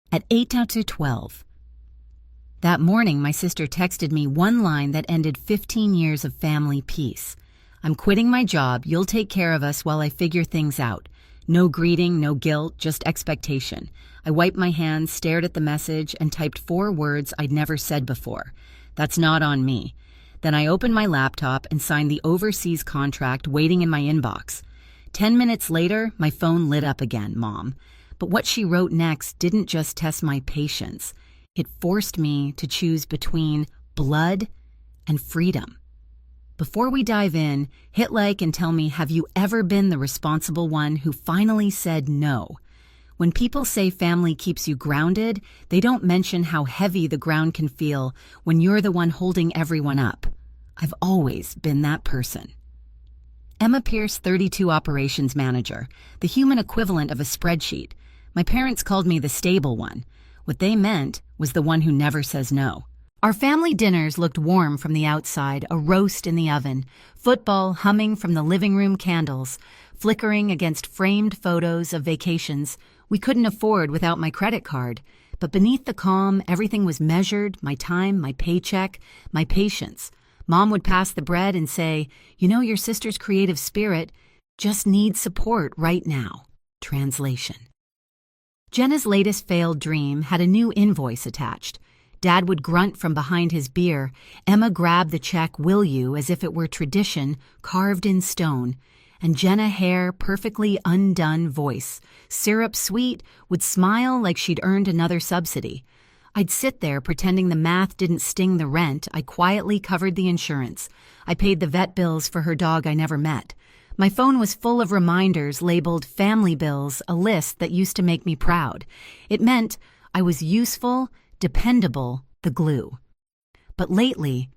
At 8 to 12. That morning, my sister texted me one line that ended 15 years of family peace. I'm quitting my job. You'll take care of us while I figure things out. No greeting, no guilt, just expectation. I wiped my hands, stared at the message, and typed 4 words I'd never said before. That's not on me. Then I opened my laptop and signed the overseas contract waiting in my inbox. 10 minutes later, my phone lit up again, Mom. But what she wrote next didn't just test my patience. It forced me to choose between blood and freedom. Before we dive in, hit like and tell me, have you ever been the responsible one who finally said no? When people say family keeps you grounded, they don't mention how heavy the ground can feel when you're the one holding everyone up. I've always been that person. Emma Pierce, 32 operations manager, the human equivalent of a spreadsheet. My parents called me the stable one. What they meant was the one who never says no. Our family dinners looked warm from the outside, a roast in the oven, football humming from the living room candles, flickering against framed photos of vacations we couldn't afford without my credit card. But beneath the calm, everything was measured, my time, my paycheck, my patience. Mom would pass the bread and say, "You know, your sister's creative spirit just needs support right now." Translation. Jenna's latest failed dream had a new invoice attached. Dad would grunt from behind his beer. Emma grabbed the check, "Will you?" as if it were tradition, carved in stone. And Jenna Hare, perfectly undone voice, syrup sweet, would smile like she'd earned another subsidy. I'd sit there pretending the math didn't sting the rent. I quietly covered the insurance. I paid the vet bills for her dog I never met. My phone was full of reminders labeled family bills, a list that used to make me proud. It meant I was useful, dependable, the glue. But lately,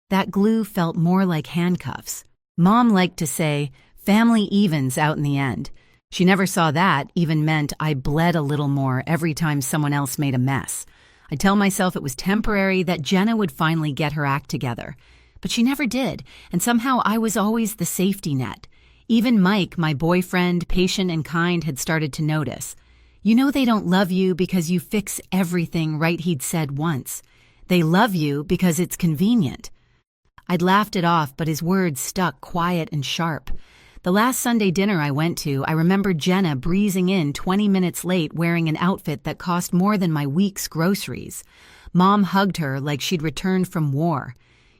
that glue felt more like handcuffs. Mom liked to say, family evens out in the end. She never saw that even meant I bled a little more every time someone else made a mess. I'd tell myself it was temporary, that Jenna would finally get her act together. But she never did, and somehow I was always the safety net. Even Mike, my boyfriend, patient and kind, had started to notice. "You know they don't love you because you fix everything right," he'd said once. "They love you because it's convenient." I'd laughed it off, but his words stuck quiet and sharp. The last Sunday dinner I went to, I remember Jenna breezing in 20 minutes late wearing an outfit that cost more than my week's groceries. Mom hugged her like she'd returned from war.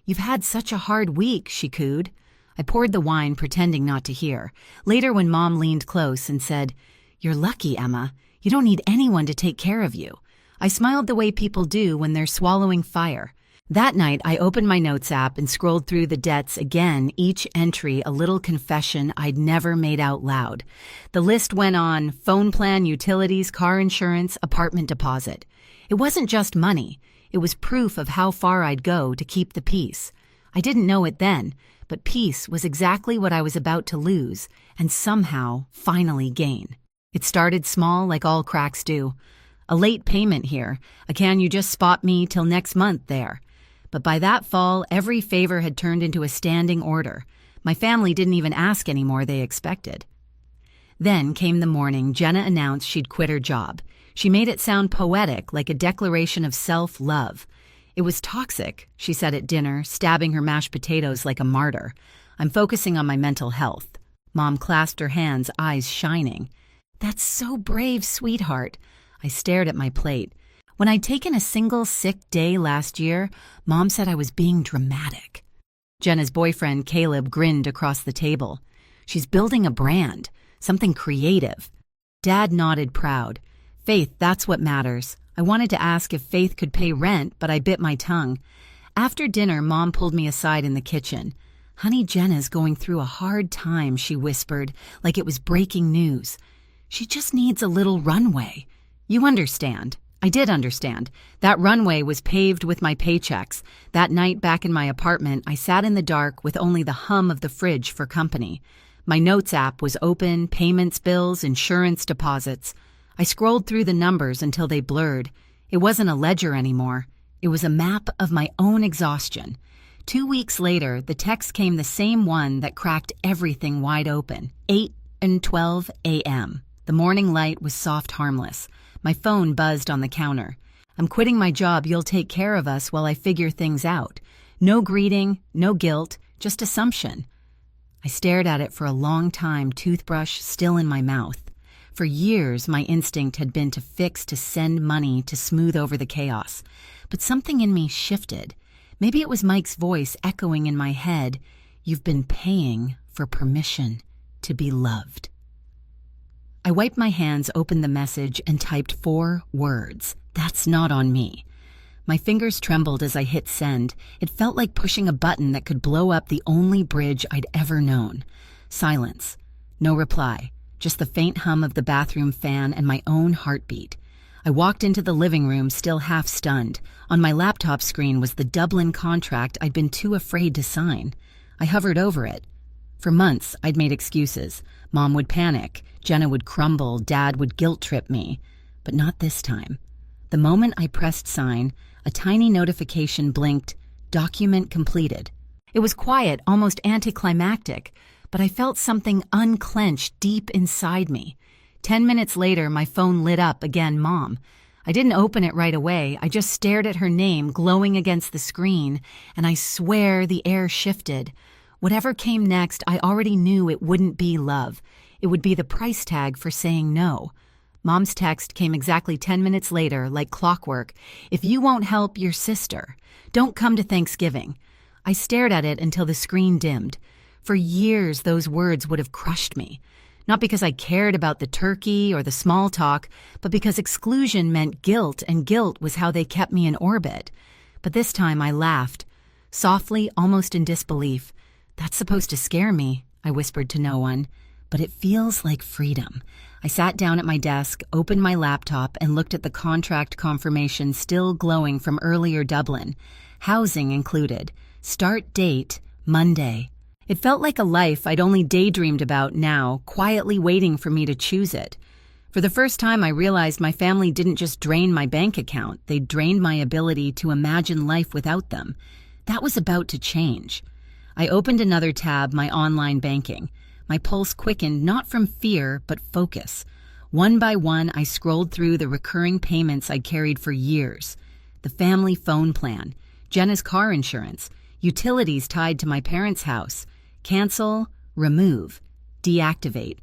"You've had such a hard week," she cooed. I poured the wine, pretending not to hear. Later, when Mom leaned close and said, "You're lucky, Emma. You don't need anyone to take care of you." I smiled the way people do when they're swallowing fire. That night, I opened my notes app and scrolled through the debts again, each entry a little confession I'd never made out loud. The list went on: phone plan, utilities, car insurance, apartment deposit. It wasn't just money. It was proof of how far I'd go to keep the peace. I didn't know it then, but peace was exactly what I was about to lose and somehow finally gain. It started small, like all cracks do. A late payment here, a "can you just spot me till next month" there. But by that fall, every favor had turned into a standing order. My family didn't even ask anymore, they expected. Then came the morning Jenna announced she'd quit her job. She made it sound poetic, like a declaration of self-love. "It was toxic," she said at dinner, stabbing her mashed potatoes like a martyr. "I'm focusing on my mental health." Mom clasped her hands, eyes shining. "That's so brave, sweetheart." I stared at my plate. When I'd taken a single sick day last year, Mom said I was being dramatic. Jenna's boyfriend, Caleb, grinned across the table. "She's building a brand, something creative." Dad nodded proud. "Faith, that's what matters." I wanted to ask if Faith could pay rent, but I bit my tongue. After dinner, Mom pulled me aside in the kitchen. "Honey, Jenna's going through a hard time," she whispered, like it was breaking news. "She just needs a little runway." You understand. I did understand. That runway was paved with my paychecks. That night back in my apartment, I sat in the dark with only the hum of the fridge for company. My notes app was open, payments, bills, insurance, deposits. I scrolled through the numbers until they blurred. It wasn't a ledger anymore. It was a map of my own exhaustion. 2 weeks later, the text came, the same one that cracked everything wide open. 8:12 a.m. The morning light was soft, harmless. My phone buzzed on the counter. I'm quitting my job, you'll take care of us while I figure things out. No greeting, no guilt, just assumption. I stared at it for a long time, toothbrush still in my mouth. For years, my instinct had been to fix, to send money, to smooth over the chaos. But something in me shifted. Maybe it was Mike's voice echoing in my head. You've been paying for permission to be loved. I wiped my hands, opened the message, and typed 4 words. That's not on me. My fingers trembled as I hit send. It felt like pushing a button that could blow up the only bridge I'd ever known. Silence. No reply. Just the faint hum of the bathroom fan and my own heartbeat. I walked into the living room, still half stunned. On my laptop screen was the Dublin contract I'd been too afraid to sign. I hovered over it. For months, I'd made excuses. Mom would panic. Jenna would crumble. Dad would guilt-trip me. But not this time. The moment I pressed sign, a tiny notification blinked, document completed. It was quiet, almost anticlimactic, but I felt something unclench deep inside me. 10 minutes later, my phone lit up again, Mom. I didn't open it right away. I just stared at her name glowing against the screen, and I swear the air shifted. Whatever came next, I already knew it wouldn't be love. It would be the price tag for saying no. Mom's text came exactly 10 minutes later, like clockwork. If you won't help your sister, don't come to Thanksgiving. I stared at it until the screen dimmed. For years, those words would have crushed me. Not because I cared about the turkey or the small talk, but because exclusion meant guilt, and guilt was how they kept me in orbit. But this time I laughed, softly, almost in disbelief. That's supposed to scare me, I whispered to no one. But it feels like freedom. I sat down at my desk, opened my laptop, and looked at the contract confirmation still glowing from earlier Dublin. Housing included. Start date, Monday. It felt like a life I'd only daydreamed about now, quietly waiting for me to choose it. For the first time, I realized my family didn't just drain my bank account, they drained my ability to imagine life without them. That was about to change. I opened another tab, my online banking. My pulse quickened, not from fear, but focus. One by one, I scrolled through the recurring payments I'd carried for years. The family phone plan, Jenna's car insurance, utilities tied to my parents' house, cancel, remove, deactivate.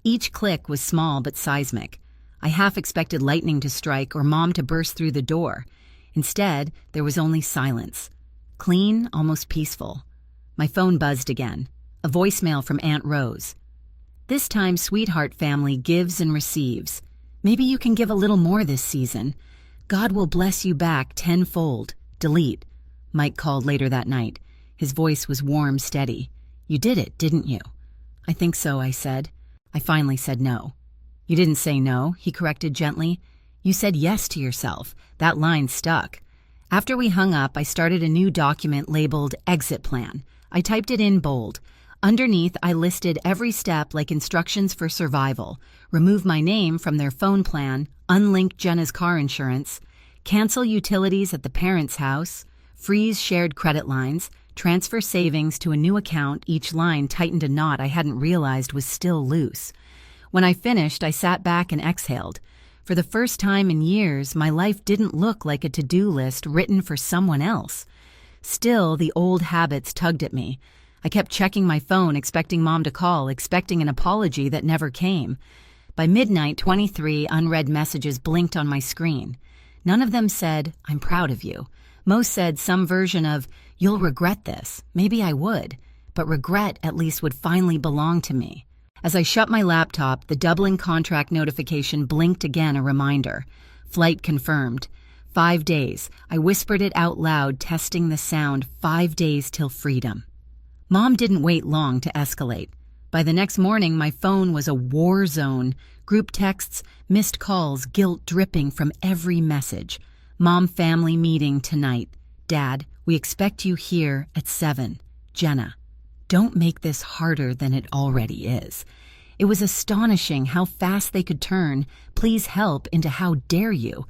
Each click was small but seismic. I half expected lightning to strike or Mom to burst through the door. Instead, there was only silence. Clean, almost peaceful. My phone buzzed again. A voicemail from Aunt Rose. This time, sweetheart family gives and receives. Maybe you can give a little more this season. God will bless you back tenfold. Delete. Mike called later that night. His voice was warm, steady. You did it, didn't you? I think so, I said. I finally said no. You didn't say no, he corrected gently. You said yes to yourself. That line stuck. After we hung up, I started a new document labeled Exit Plan. I typed it in bold. Underneath, I listed every step like instructions for survival. Remove my name from their phone plan, unlink Jenna's car insurance, cancel utilities at the parents' house, freeze shared credit lines, transfer savings to a new account. Each line tightened a knot I hadn't realized was still loose. When I finished, I sat back and exhaled. For the first time in years, my life didn't look like a to-do list written for someone else. Still, the old habits tugged at me. I kept checking my phone, expecting Mom to call, expecting an apology that never came. By midnight, 23 unread messages blinked on my screen. None of them said, I'm proud of you. Most said some version of, you'll regret this. Maybe I would. But regret at least would finally belong to me. As I shut my laptop, the Dublin contract notification blinked again, a reminder. Flight confirmed. 5 days. I whispered it out loud, testing the sound. 5 days till freedom. Mom didn't wait long to escalate. By the next morning, my phone was a war zone. Group texts, missed calls, guilt dripping from every message. Mom family meeting tonight. Dad, we expect you here at 7. Jenna. Don't make this harder than it already is. It was astonishing how fast they could turn, please help, into how dare you.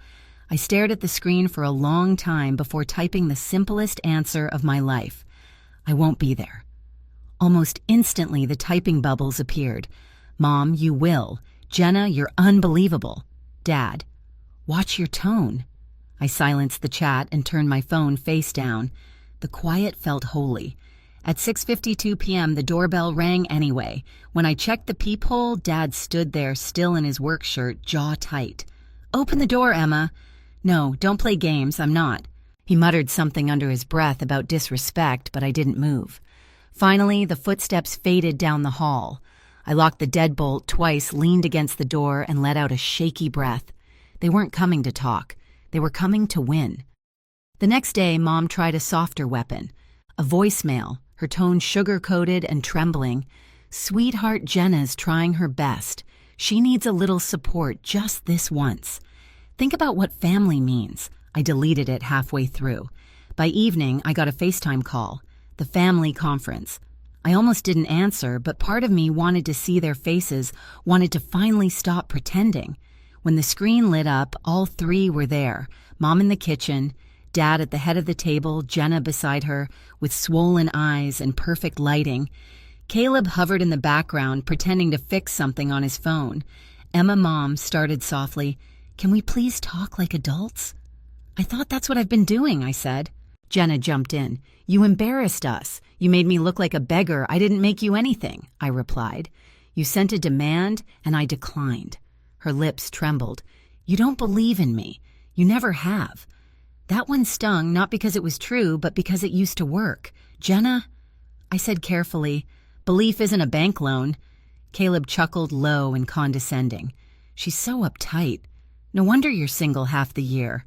I stared at the screen for a long time before typing the simplest answer of my life. I won't be there. Almost instantly, the typing bubbles appeared. Mom, you will. Jenna, you're unbelievable. Dad, Watch your tone. I silenced the chat and turned my phone face down. The quiet felt holy. At 6:52 p.m., the doorbell rang anyway. When I checked the peephole, Dad stood there still in his work shirt, jaw tight. "Open the door, Emma." "No, don't play games, I'm not." He muttered something under his breath about disrespect, but I didn't move. Finally, the footsteps faded down the hall. I locked the deadbolt twice, leaned against the door, and let out a shaky breath. They weren't coming to talk. They were coming to win. The next day, Mom tried a softer weapon. A voicemail, her tone sugar-coated and trembling. "Sweetheart, Jenna's trying her best. She needs a little support just this once. Think about what family means." I deleted it halfway through. By evening, I got a FaceTime call. The family conference. I almost didn't answer, but part of me wanted to see their faces, wanted to finally stop pretending. When the screen lit up, all three were there. Mom in the kitchen, Dad at the head of the table, Jenna beside her, with swollen eyes and perfect lighting. Caleb hovered in the background, pretending to fix something on his phone. Emma, Mom, started softly, "Can we please talk like adults?" "I thought that's what I've been doing," I said. Jenna jumped in. "You embarrassed us. You made me look like a beggar. I didn't make you anything," I replied. "You sent a demand, and I declined." Her lips trembled. "You don't believe in me. You never have." That one stung, not because it was true, but because it used to work. "Jenna," I said carefully, "belief isn't a bank loan." Caleb chuckled low and condescending. "She's so uptight. No wonder you're single half the year."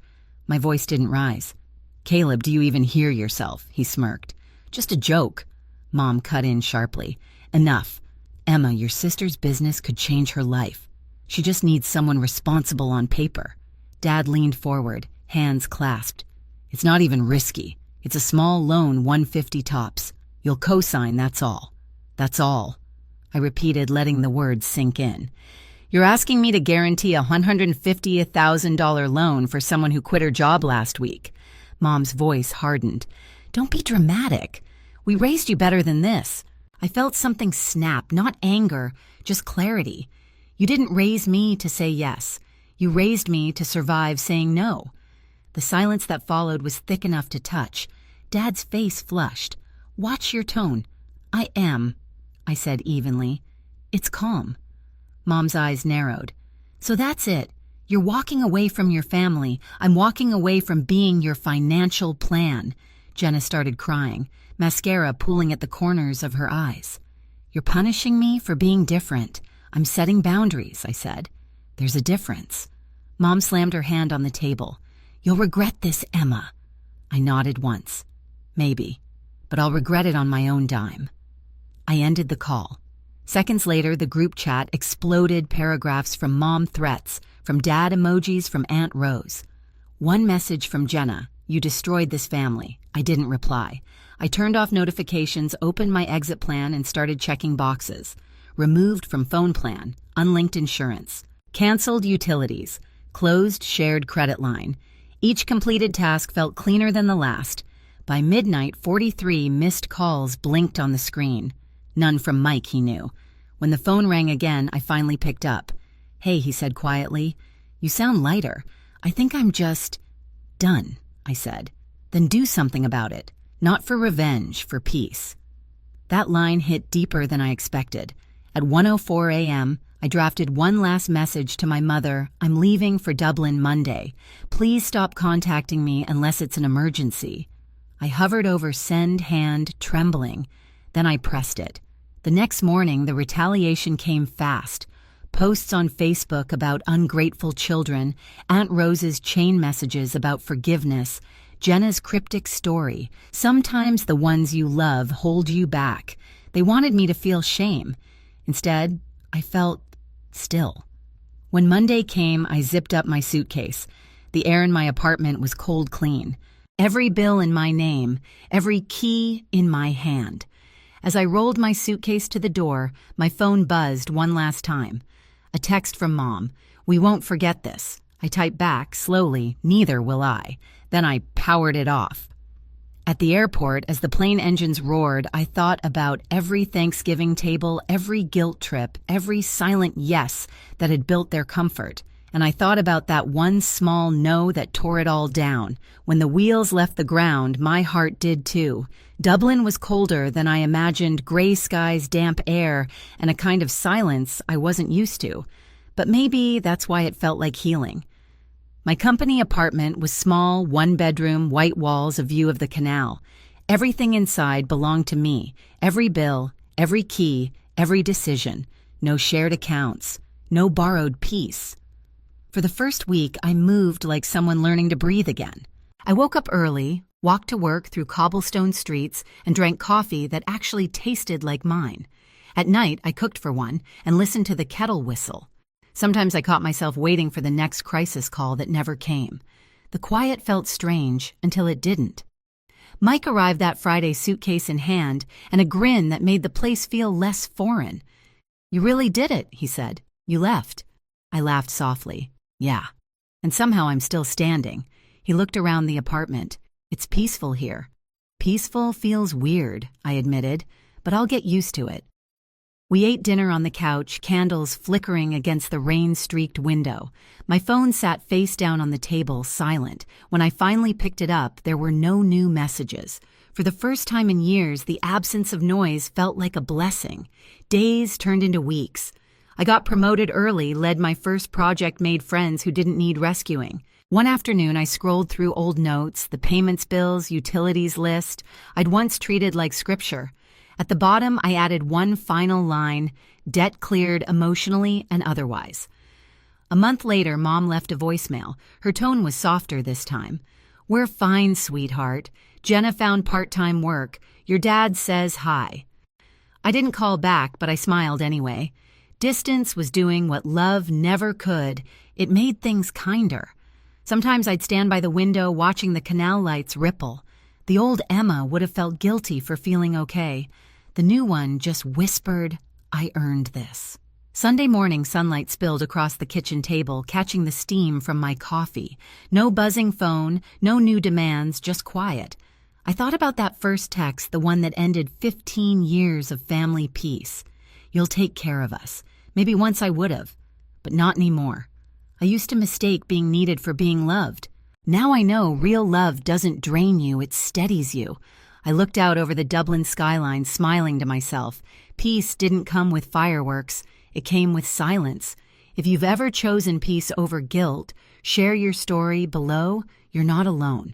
My voice didn't rise. "Caleb, do you even hear yourself?" he smirked. "Just a joke." Mom cut in sharply. "Enough. Emma, your sister's business could change her life. She just needs someone responsible on paper." Dad leaned forward, hands clasped. "It's not even risky. It's a small loan, $150 tops. You'll co-sign, that's all." "That's all," I repeated, letting the words sink in. "You're asking me to guarantee a $150,000 loan for someone who quit her job last week." Mom's voice hardened. "Don't be dramatic. We raised you better than this." I felt something snap, not anger, just clarity. "You didn't raise me to say yes. You raised me to survive saying no." The silence that followed was thick enough to touch. Dad's face flushed. "Watch your tone." "I am," I said evenly. "It's calm." Mom's eyes narrowed. "So that's it. You're walking away from your family. I'm walking away from being your financial plan." Jenna started crying, mascara pooling at the corners of her eyes. "You're punishing me for being different. I'm setting boundaries," I said. "There's a difference." Mom slammed her hand on the table. "You'll regret this, Emma." I nodded once. "Maybe, but I'll regret it on my own dime." I ended the call. Seconds later, the group chat exploded, paragraphs from Mom threats, from Dad emojis, from Aunt Rose. One message from Jenna: "You destroyed this family." I didn't reply. I turned off notifications, opened my exit plan, and started checking boxes. Removed from phone plan, unlinked insurance, canceled utilities, closed shared credit line. Each completed task felt cleaner than the last. By midnight, 43 missed calls blinked on the screen. None from Mike, he knew. When the phone rang again, I finally picked up. "Hey," he said quietly. "You sound lighter. I think I'm just done," I said. "Then do something about it. Not for revenge, for peace." That line hit deeper than I expected. At 1:04 a.m., I drafted one last message to my mother: "I'm leaving for Dublin Monday. Please stop contacting me unless it's an emergency." I hovered over send hand, trembling. Then I pressed it. The next morning, the retaliation came fast. Posts on Facebook about ungrateful children, Aunt Rose's chain messages about forgiveness, Jenna's cryptic story. Sometimes the ones you love hold you back. They wanted me to feel shame. Instead, I felt still. When Monday came, I zipped up my suitcase. The air in my apartment was cold clean. Every bill in my name, every key in my hand. As I rolled my suitcase to the door, my phone buzzed one last time. A text from Mom. "We won't forget this." I typed back, slowly, "Neither will I." Then I powered it off. At the airport, as the plane engines roared, I thought about every Thanksgiving table, every guilt trip, every silent yes that had built their comfort. And I thought about that one small no that tore it all down. When the wheels left the ground, my heart did too. Dublin was colder than I imagined, gray skies, damp air, and a kind of silence I wasn't used to. But maybe that's why it felt like healing. My company apartment was small, one-bedroom, white walls, a view of the canal. Everything inside belonged to me. Every bill, every key, every decision. No shared accounts. No borrowed peace. For the first week, I moved like someone learning to breathe again. I woke up early, walked to work through cobblestone streets, and drank coffee that actually tasted like mine. At night, I cooked for one and listened to the kettle whistle. Sometimes I caught myself waiting for the next crisis call that never came. The quiet felt strange until it didn't. Mike arrived that Friday, suitcase in hand, and a grin that made the place feel less foreign. "You really did it," he said. "You left." I laughed softly. "Yeah." And somehow I'm still standing. He looked around the apartment. "It's peaceful here." "Peaceful feels weird," I admitted, "but I'll get used to it." We ate dinner on the couch, candles flickering against the rain-streaked window. My phone sat face down on the table, silent. When I finally picked it up, there were no new messages. For the first time in years, the absence of noise felt like a blessing. Days turned into weeks. I got promoted early, led my first project, made friends who didn't need rescuing. One afternoon, I scrolled through old notes, the payments bills, utilities list I'd once treated like scripture. At the bottom, I added one final line, "Debt cleared emotionally and otherwise." A month later, Mom left a voicemail. Her tone was softer this time. "We're fine, sweetheart. Jenna found part-time work. Your dad says hi." I didn't call back, but I smiled anyway. Distance was doing what love never could. It made things kinder. Sometimes I'd stand by the window watching the canal lights ripple. The old Emma would have felt guilty for feeling okay. The new one just whispered, "I earned this." Sunday morning, sunlight spilled across the kitchen table, catching the steam from my coffee. No buzzing phone, no new demands, just quiet. I thought about that first text, the one that ended 15 years of family peace. "You'll take care of us." Maybe once I would have, but not anymore. I used to mistake being needed for being loved. Now I know real love doesn't drain you, it steadies you. I looked out over the Dublin skyline, smiling to myself. Peace didn't come with fireworks, it came with silence. If you've ever chosen peace over guilt, share your story below. You're not alone.